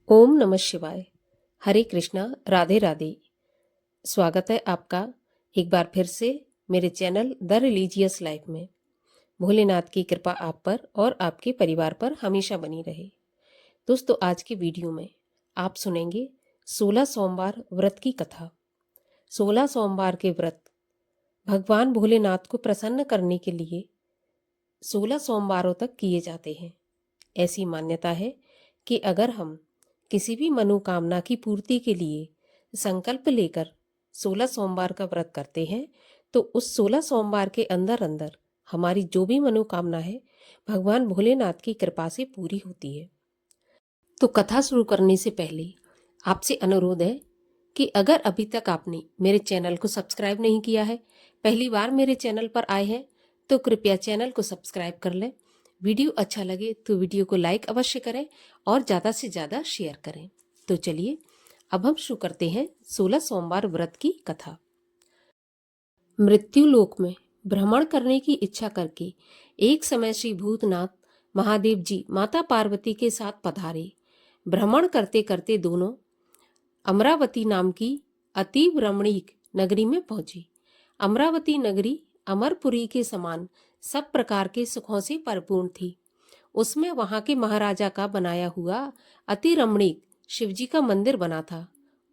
ओम नमः शिवाय। हरे कृष्णा, राधे राधे। स्वागत है आपका एक बार फिर से मेरे चैनल द रिलीजियस लाइफ में। भोलेनाथ की कृपा आप पर और आपके परिवार पर हमेशा बनी रहे। दोस्तों, आज की वीडियो में आप सुनेंगे 16 सोमवार व्रत की कथा। 16 सोमवार के व्रत भगवान भोलेनाथ को प्रसन्न करने के लिए 16 सोमवारों तक किए जाते हैं। ऐसी मान्यता है कि अगर हम किसी भी मनोकामना की पूर्ति के लिए संकल्प लेकर 16 सोमवार का व्रत करते हैं तो उस 16 सोमवार के अंदर अंदर हमारी जो भी मनोकामना है भगवान भोलेनाथ की कृपा से पूरी होती है। तो कथा शुरू करने से पहले आपसे अनुरोध है कि अगर अभी तक आपने मेरे चैनल को सब्सक्राइब नहीं किया है, पहली बार मेरे चैनल पर आए हैं, तो कृपया चैनल को सब्सक्राइब कर लें। वीडियो अच्छा लगे तो वीडियो को लाइक अवश्य करें और ज़्यादा से ज़्यादा शेयर करें। तो चलिए अब हम शुरू करते हैं 16 सोमवार व्रत की कथा। मृत्यु लोक में भ्रमण करने की इच्छा करके एक समय श्री भूतनाथ महादेव जी माता पार्वती के साथ पधारे। भ्रमण करते करते दोनों अमरावती नाम की अतीव रमणीक नगरी में पहुंचे। अमरावती नगरी अमरपुरी के समान सब प्रकार के सुखों से परिपूर्ण थी। उसमें वहां के महाराजा का बनाया हुआ अति रमणीक शिवजी का मंदिर बना था।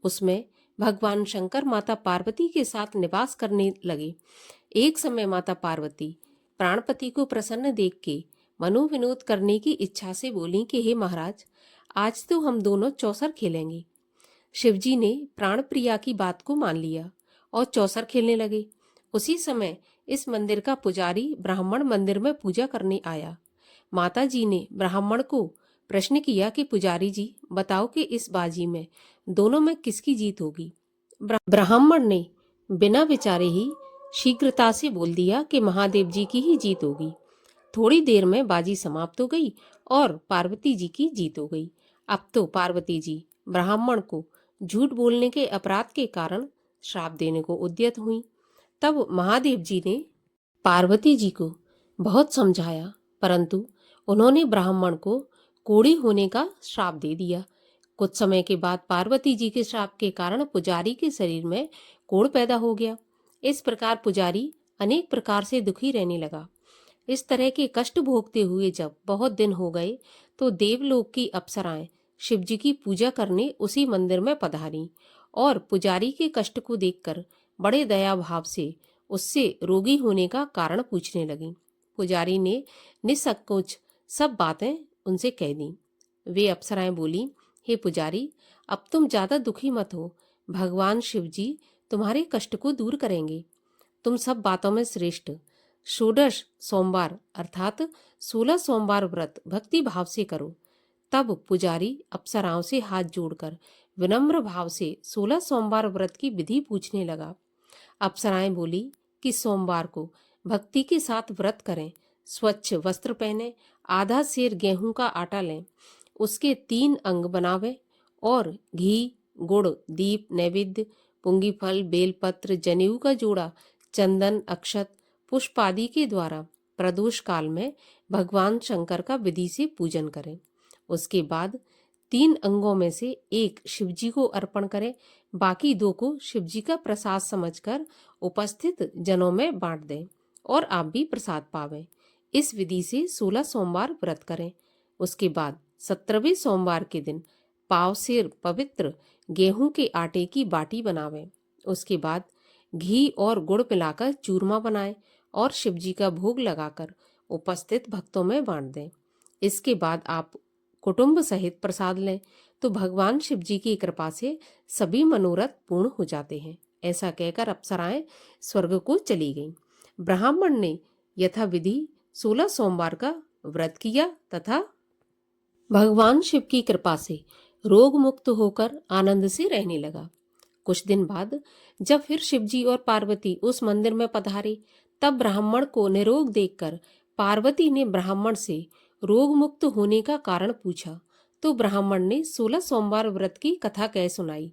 उसमें भगवान शंकर माता पार्वती के साथ निवास करने लगे। एक समय माता पार्वती प्राणपति को प्रसन्न देख के मनोविनोद करने की इच्छा से बोली कि हे महाराज, आज तो हम दोनों चौसर खेलेंगे। शिवजी ने प्राणप्रिया की बात को मान लिया और चौसर खेलने लगे। उसी समय इस मंदिर का पुजारी ब्राह्मण मंदिर में पूजा करने आया। माता जी ने ब्राह्मण को प्रश्न किया कि पुजारी जी, बताओ कि इस बाजी में दोनों में किसकी जीत होगी। ब्राह्मण ने बिना विचारे ही शीघ्रता से बोल दिया कि महादेव जी की ही जीत होगी। थोड़ी देर में बाजी समाप्त हो गई और पार्वती जी की जीत हो गई। अब तो पार्वती जी ब्राह्मण को झूठ बोलने के अपराध के कारण श्राप देने को उद्यत हुई। तब महादेव जी ने पार्वती जी को बहुत समझाया, परंतु उन्होंने ब्राह्मण को कोढ़ी होने का श्राप दे दिया। कुछ समय के बाद पार्वती जी के श्राप के कारण पुजारी के शरीर में कोढ़ पैदा हो गया। इस प्रकार पुजारी अनेक प्रकार से दुखी रहने लगा। इस तरह के कष्ट भोगते हुए जब बहुत दिन हो गए तो देवलोक की अप्सराएं शिवजी की पूजा करने उसी मंदिर में पधारी और पुजारी के कष्ट को देखकर बड़े दया भाव से उससे रोगी होने का कारण पूछने लगी। पुजारी ने निसंकोच सब बातें उनसे कह दी। वे अप्सराएं बोली, हे पुजारी, अब तुम ज्यादा दुखी मत हो, भगवान शिवजी तुम्हारे कष्ट को दूर करेंगे। तुम सब बातों में श्रेष्ठ षोडश सोमवार अर्थात 16 सोमवार व्रत भक्ति भाव से करो। तब पुजारी अप्सराओं से हाथ जोड़कर विनम्र भाव से 16 सोमवार व्रत की विधि पूछने लगा। अप्सराएं बोली कि सोमवार को भक्ति के साथ व्रत करें, स्वच्छ वस्त्र पहने, आधा सेर गेहूं का आटा लें, उसके 3 अंग बनावें और घी, गुड़, दीप, नैवेद्य, पुंगी फल, बेलपत्र, जनेऊ का जोड़ा, चंदन, अक्षत, पुष्प आदि के द्वारा प्रदोष काल में भगवान शंकर का विधि से पूजन करें। उसके बाद 3 अंगों में से एक शिवजी को अर्पण करें, बाकी 2 को शिवजी का प्रसाद समझकर उपस्थित जनों में बांट दें और आप भी प्रसाद पावें। इस विधि से 16 सोमवार व्रत करें। उसके बाद 17वें सोमवार के दिन पाव सेर पवित्र गेहूं के आटे की बाटी बनावें। उसके बाद घी और गुड़ मिलाकर चूरमा बनाएं और शिवजी का भोग लगाकर उपस्थित भक्तों में बांट दें। इसके बाद आप कुटुंब सहित प्रसाद लें तो भगवान शिवजी की कृपा से सभी मनोरथ पूर्ण हो जाते हैं। ऐसा कहकर अप्सराएं स्वर्ग को चली गईं। ब्राह्मण ने यथाविधि 16 सोमवार का व्रत किया तथा भगवान शिव की कृपा से रोग मुक्त होकर आनंद से रहने लगा। कुछ दिन बाद जब फिर शिवजी और पार्वती उस मंदिर में पधारे, तब ब्राह्मण को निरोग देखकर पार्वती ने ब्राह्मण से रोग मुक्त होने का कारण पूछा तो ब्राह्मण ने 16 सोमवार व्रत की कथा कह सुनाई।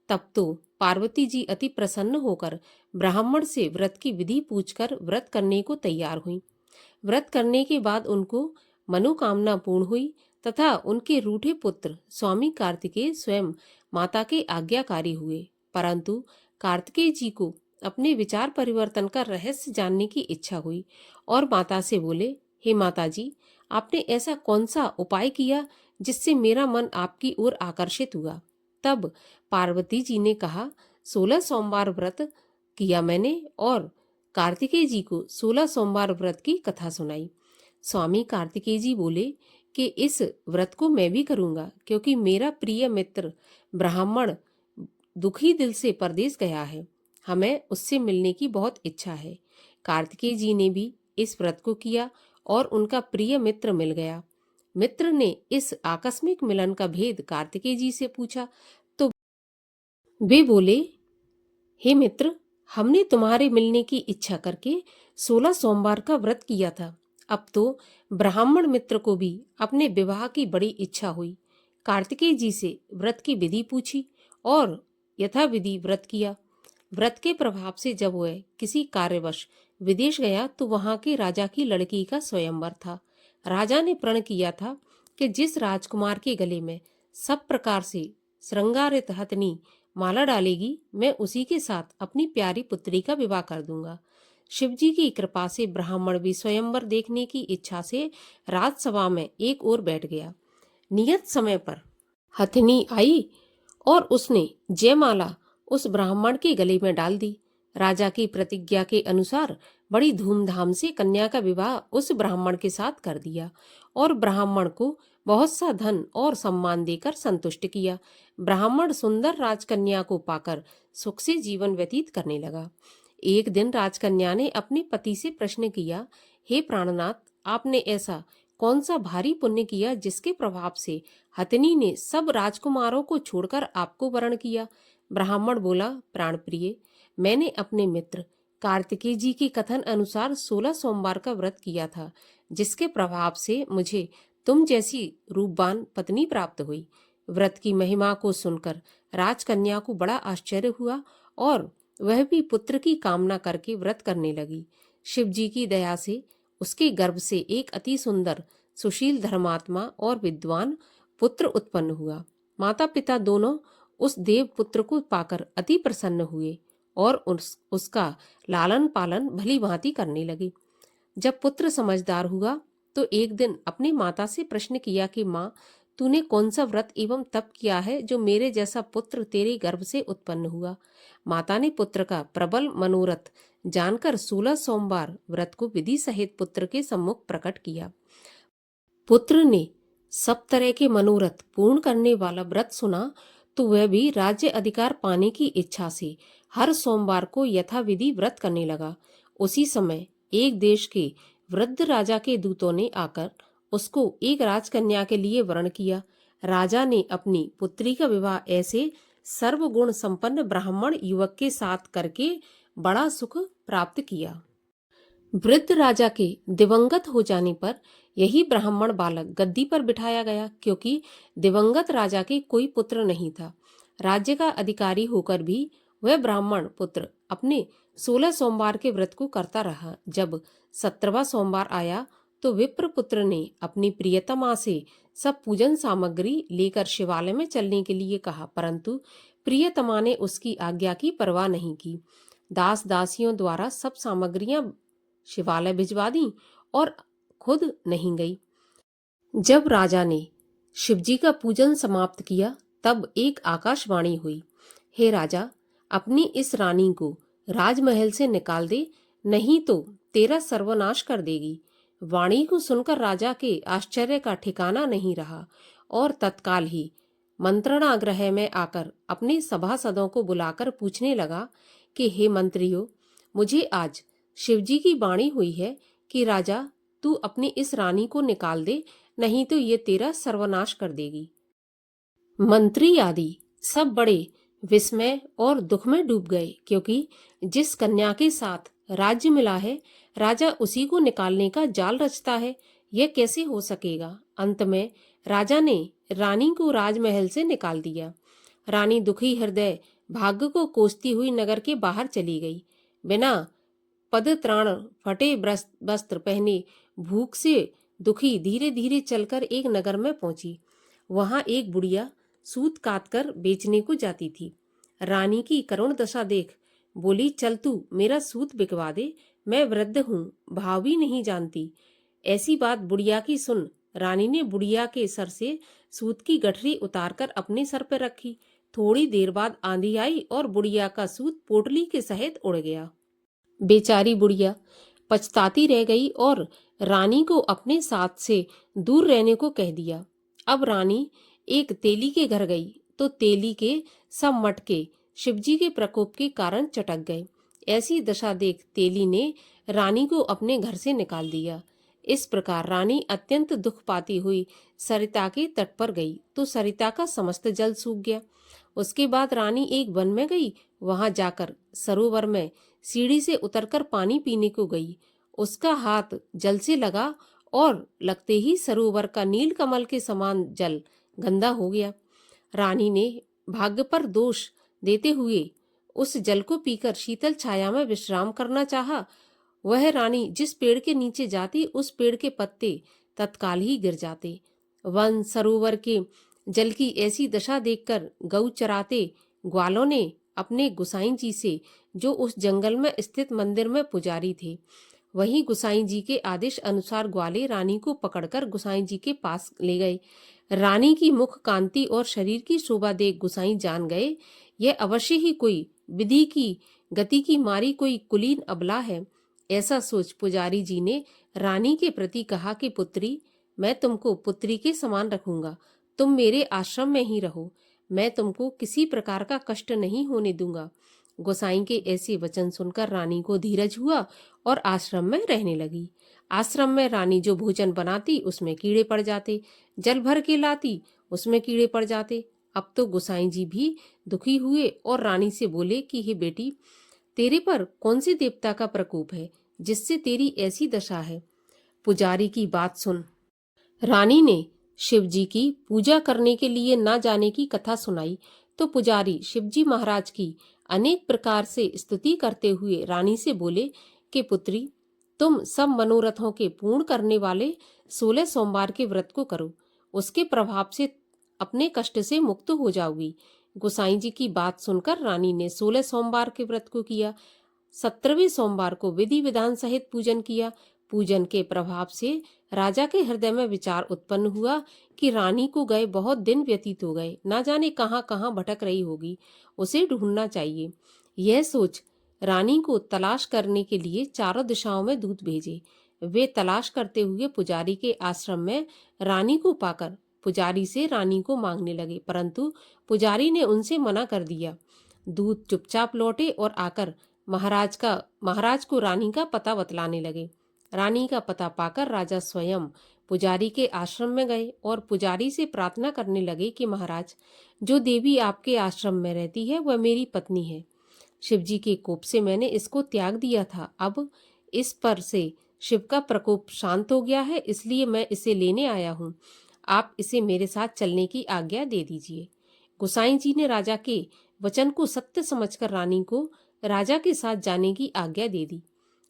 तब तो पार्वती जी अति प्रसन्न होकर ब्राह्मण से व्रत की विधि पूछकर व्रत करने को तैयार हुई। व्रत करने के बाद उनको मनोकामना पूर्ण हुई तथा उनके रूठे पुत्र स्वामी कार्तिकेय स्वयं माता के आज्ञाकारी हुए। परंतु कार्तिकेय जी को अपने विचार परिवर्तन का रहस्य जानने की इच्छा हुई और माता से बोले, हे माता जी, आपने ऐसा कौन सा उपाय किया जिससे मेरा मन आपकी ओर आकर्षित हुआ? तब पार्वती जी ने कहा, 16 सोमवार व्रत किया मैंने और कार्तिकेय जी को 16 सोमवार व्रत की कथा सुनाई। स्वामी कार्तिकेय जी बोले कि इस व्रत को मैं भी करूंगा, क्योंकि मेरा प्रिय मित्र ब्राह्मण दुखी दिल से परदेश गया है। हमें उससे मिलने की बहुत इच्छा है। कार्तिकेय जी ने भी इस व्रत को किया और उनका प्रिय मित्र मिल गया। मित्र ने इस आकस्मिक मिलन का भेद कार्तिकेय जी से पूछा तो वे बोले, हे मित्र, हमने तुम्हारे मिलने की इच्छा करके 16 सोमवार का व्रत किया था। अब तो ब्राह्मण मित्र को भी अपने विवाह की बड़ी इच्छा हुई। कार्तिकेय जी से व्रत की विधि पूछी और यथाविधि व्रत किया। व्रत के प्रभाव से जब वह किसी कार्यवश विदेश गया तो वहां के राजा की लड़की का स्वयंवर था। राजा ने प्रण किया था कि जिस राजकुमार के गले में सब प्रकार से श्रृंगारित हथनी माला डालेगी, मैं उसी के साथ अपनी प्यारी पुत्री का विवाह कर दूंगा। शिवजी की कृपा से ब्राह्मण भी स्वयंवर देखने की इच्छा से राजसभा में एक ओर बैठ गया। नियत समय पर हथनी आई और उसने जयमाला उस ब्राह्मण के गले में डाल दी। राजा की प्रतिज्ञा के अनुसार बड़ी धूमधाम से कन्या का विवाह उस ब्राह्मण के साथ कर दिया और ब्राह्मण को बहुत सा धन और सम्मान देकर संतुष्ट किया। ब्राह्मण सुंदर राजकन्या को पाकर सुख से जीवन व्यतीत करने लगा। एक दिन राजकन्या ने अपने पति से प्रश्न किया, हे प्राणनाथ, आपने ऐसा कौन सा भारी पुण्य किया जिसके प्रभाव से हथिनी ने सब राजकुमारों को छोड़कर आपको वरण किया? ब्राह्मण बोला, प्राण प्रिय, मैंने अपने मित्र कार्तिकेय जी के कथन अनुसार 16 सोमवार का व्रत किया था, जिसके प्रभाव से मुझे तुम जैसी रूपवान पत्नी प्राप्त हुई। व्रत की महिमा को सुनकर राजकन्या को बड़ा आश्चर्य हुआ और वह भी पुत्र की कामना करके व्रत करने लगी। शिव जी की दया से उसके गर्भ से एक अति सुंदर, सुशील, धर्मात्मा और विद्वान पुत्र उत्पन्न हुआ। माता पिता दोनों उस देव पुत्र को पाकर अति प्रसन्न हुए और उसका लालन पालन भली भांति करने लगे। जब पुत्र समझदार हुआ तो एक दिन अपनी माता से प्रश्न किया कि माँ, तूने कौन सा व्रत एवं तप किया है जो मेरे जैसा पुत्र तेरे गर्भ से उत्पन्न हुआ? माता ने पुत्र का प्रबल मनोरथ जानकर 16 सोमवार व्रत को विधि सहित पुत्र के सम्मुख प्रकट किया। पुत्र ने सब तरह के मनोरथ पूर्ण करने वाला व्रत सुना तो वह भी राज्य अधिकार पाने की इच्छा से हर सोमवार को यथाविधि व्रत करने लगा। उसी समय एक देश के वृद्ध राजा के दूतों ने आकर उसको एक राजकन्या के लिए वरण किया। राजा ने अपनी पुत्री का विवाह ऐसे सर्वगुण संपन्न ब्राह्मण युवक के साथ करके बड़ा सुख प्राप्त किया। वृद्ध राजा के दिवंगत हो जाने पर यही ब्राह्मण बालक गद्दी पर बिठाया गया, क्योंकि दिवंगत राजा के कोई पुत्र नहीं था। राज्य का अधिकारी होकर भी वह ब्राह्मण पुत्र अपने 16 सोमवार के व्रत को करता रहा। जब 17वां सोमवार आया तो विप्र पुत्र ने अपनी प्रियतमा से सब पूजन सामग्री लेकर शिवालय में चलने के लिए कहा, परंतु प्रियतमा ने उसकी आज्ञा की परवाह नहीं की। दास दासियों द्वारा सब सामग्रियां शिवालय भिजवा दी और खुद नहीं गई। जब राजा ने शिवजी का पूजन समाप्त किया तब एक आकाशवाणी हुई, हे राजा, अपनी इस रानी को राजमहल से निकाल दे, नहीं तो तेरा सर्वनाश कर देगी। वाणी को सुनकर राजा के आश्चर्य का ठिकाना नहीं रहा और तत्काल ही मंत्रणागृह में आकर अपने सभासदों को बुलाकर पूछने लगा कि हे मंत्रियों, मुझे आज शिवजी की वाणी हुई है कि राजा, तू अपनी इस रानी को निकाल दे, नहीं तो ये तेरा सर्वनाश कर देगी। मंत्री आदि सब बड़े विस्मय और दुख में डूब गए, क्योंकि जिस कन्या के साथ राज्य मिला है राजा उसी को निकालने का जाल रचता है, यह कैसे हो सकेगा। अंत में राजा ने रानी को राजमहल से निकाल दिया। रानी दुखी हृदय भाग्य को कोसती हुई नगर के बाहर चली गई। बिना पद त्राण, फटे वस्त्र पहने, भूख से दुखी धीरे धीरे चलकर एक नगर में पहुंची। वहां एक बुढ़िया सूत काट कर बेचने को जाती थी। रानी की करुण दशा देख बोली, चल तू मेरा सूत बिकवा दे, मैं वृद्ध हूँ, भाव भी नहीं जानती। ऐसी बात बुढ़िया की सुन रानी ने बुढ़िया के सर से सूत की गठरी उतारकर अपने सर पर रखी। थोड़ी देर बाद आंधी आई और बुढ़िया का सूत पोटली के सहित उड़ गया। बेचारी बुढ़िया पछताती रह गई और रानी को अपने साथ से दूर रहने को कह दिया। अब रानी एक तेली के घर गई तो तेली के सब मटके शिवजी के प्रकोप के कारण चटक गए। ऐसी दशा देख तेली ने रानी को अपने घर से निकाल दिया। इस प्रकार रानी अत्यंत दुख पाती हुई सरिता के तट पर गई तो सरिता का समस्त जल सूख गया। उसके बाद रानी एक वन में गई। वहां जाकर सरोवर में सीढ़ी से उतरकर पानी पीने को गई। उसका हाथ जल से लगा और लगते ही सरोवर का नील कमल के समान जल गंदा हो गया। रानी ने भाग्य पर दोष देते हुए उस जल को पीकर शीतल छाया में विश्राम करना चाहा। वह रानी जिस पेड़ के नीचे जाती उस पेड़ के पत्ते तत्काल ही गिर जाते। वन सरोवर के जल की ऐसी दशा देखकर गऊ चराते ग्वालों ने अपने गुसाई जी से, जो उस जंगल में स्थित मंदिर में पुजारी थे, वहीं गुसाई जी के आदेश अनुसार ग्वाले रानी को पकड़कर गुसाई जी के पास ले गए। रानी की मुख कांति और शरीर की शोभा देख गुसाई जान गए, यह अवश्य ही कोई विधि की गति की मारी कोई कुलीन अबला है। ऐसा सोच पुजारी जी ने रानी के प्रति कहा कि पुत्री, मैं तुमको पुत्री के समान रखूंगा, तुम मेरे आश्रम में ही रहो, मैं तुमको किसी प्रकार का कष्ट नहीं होने दूंगा। गोसाई के ऐसे वचन सुनकर रानी को धीरज हुआ और आश्रम में रहने लगी। आश्रम में रानी जो भोजन बनाती उसमें कीड़े पड़ जाते, जल भर के लाती उसमें कीड़े पड़ जाते। अब तो गोसाई जी भी दुखी हुए और रानी से बोले कि हे बेटी, तेरे पर कौन से देवता का प्रकोप है जिससे तेरी ऐसी दशा है? पुजारी की बात सुन। रानी ने शिवजी की पूजा करने के लिए न जाने की कथा सुनाई तो पुजारी शिवजी महाराज की अनेक प्रकार से स्तुति करते हुए रानी से बोले कि पुत्री, तुम सब मनोरथों के पूर्ण करने वाले 16 सोमवार के व्रत को करो, उसके प्रभाव से अपने कष्ट से मुक्त हो जाओगी। गोसाई जी की बात सुनकर रानी ने 16 सोमवार के व्रत को किया। 17वें सोमवार को विधि विधान सहित पूजन किया। पूजन के प्रभाव से राजा के हृदय में विचार उत्पन्न हुआ कि रानी को गए बहुत दिन व्यतीत हो गए, ना जाने कहाँ कहाँ भटक रही होगी, उसे ढूंढना चाहिए। यह सोच रानी को तलाश करने के लिए चारों दिशाओं में दूत भेजे। वे तलाश करते हुए पुजारी के आश्रम में रानी को पाकर पुजारी से रानी को मांगने लगे, परंतु पुजारी ने उनसे मना कर दिया। दूत चुपचाप लौटे और आकर महाराज को रानी का पता बतलाने लगे। रानी का पता पाकर राजा स्वयं पुजारी के आश्रम में गए और पुजारी से प्रार्थना करने लगे कि महाराज, जो देवी आपके आश्रम में रहती है वह मेरी पत्नी है। शिवजी के कोप से मैंने इसको त्याग दिया था, अब इस पर से शिव का प्रकोप शांत हो गया है, इसलिए मैं इसे लेने आया हूँ। आप इसे मेरे साथ चलने की आज्ञा दे दीजिए। गोसाई जी ने राजा के वचन को सत्य समझकर रानी को राजा के साथ जाने की आज्ञा दे दी।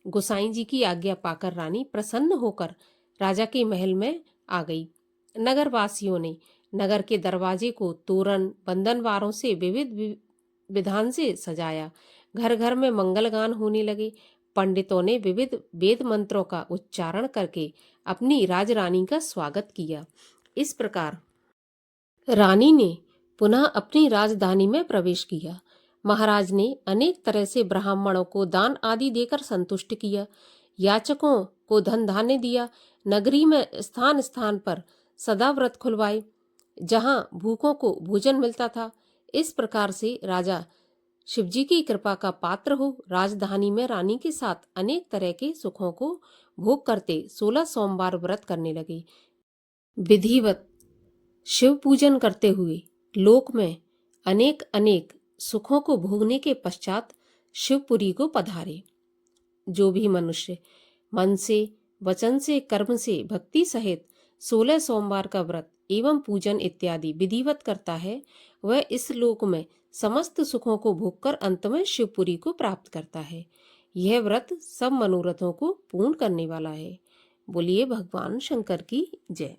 गोसाई जी की आज्ञा पाकर रानी प्रसन्न होकर राजा के महल में आ गई। नगरवासियों ने नगर के दरवाजे को तोरण बंधनवारों से विविध विधान से सजाया। घर घर में मंगलगान होने लगे। पंडितों ने विविध वेद मंत्रों का उच्चारण करके अपनी राजरानी का स्वागत किया। इस प्रकार रानी ने पुनः अपनी राजधानी में प्रवेश किया। महाराज ने अनेक तरह से ब्राह्मणों को दान आदि देकर संतुष्ट किया। याचकों को धन धान्य दिया। नगरी में स्थान स्थान पर सदा व्रत खुलवाए, जहां भूखों को भोजन मिलता था। इस प्रकार से राजा शिवजी की कृपा का पात्र हो राजधानी में रानी के साथ अनेक तरह के सुखों को भोग करते 16 सोमवार व्रत करने लगे। विधिवत शिव पूजन करते हुए लोक में अनेक अनेक सुखों को भोगने के पश्चात शिवपुरी को पधारे। जो भी मनुष्य मन से, वचन से, कर्म से, भक्ति सहित 16 सोमवार का व्रत एवं पूजन इत्यादि विधिवत करता है, वह इस लोक में समस्त सुखों को भोगकर अंत में शिवपुरी को प्राप्त करता है। यह व्रत सब मनोरथों को पूर्ण करने वाला है। बोलिए भगवान शंकर की जय।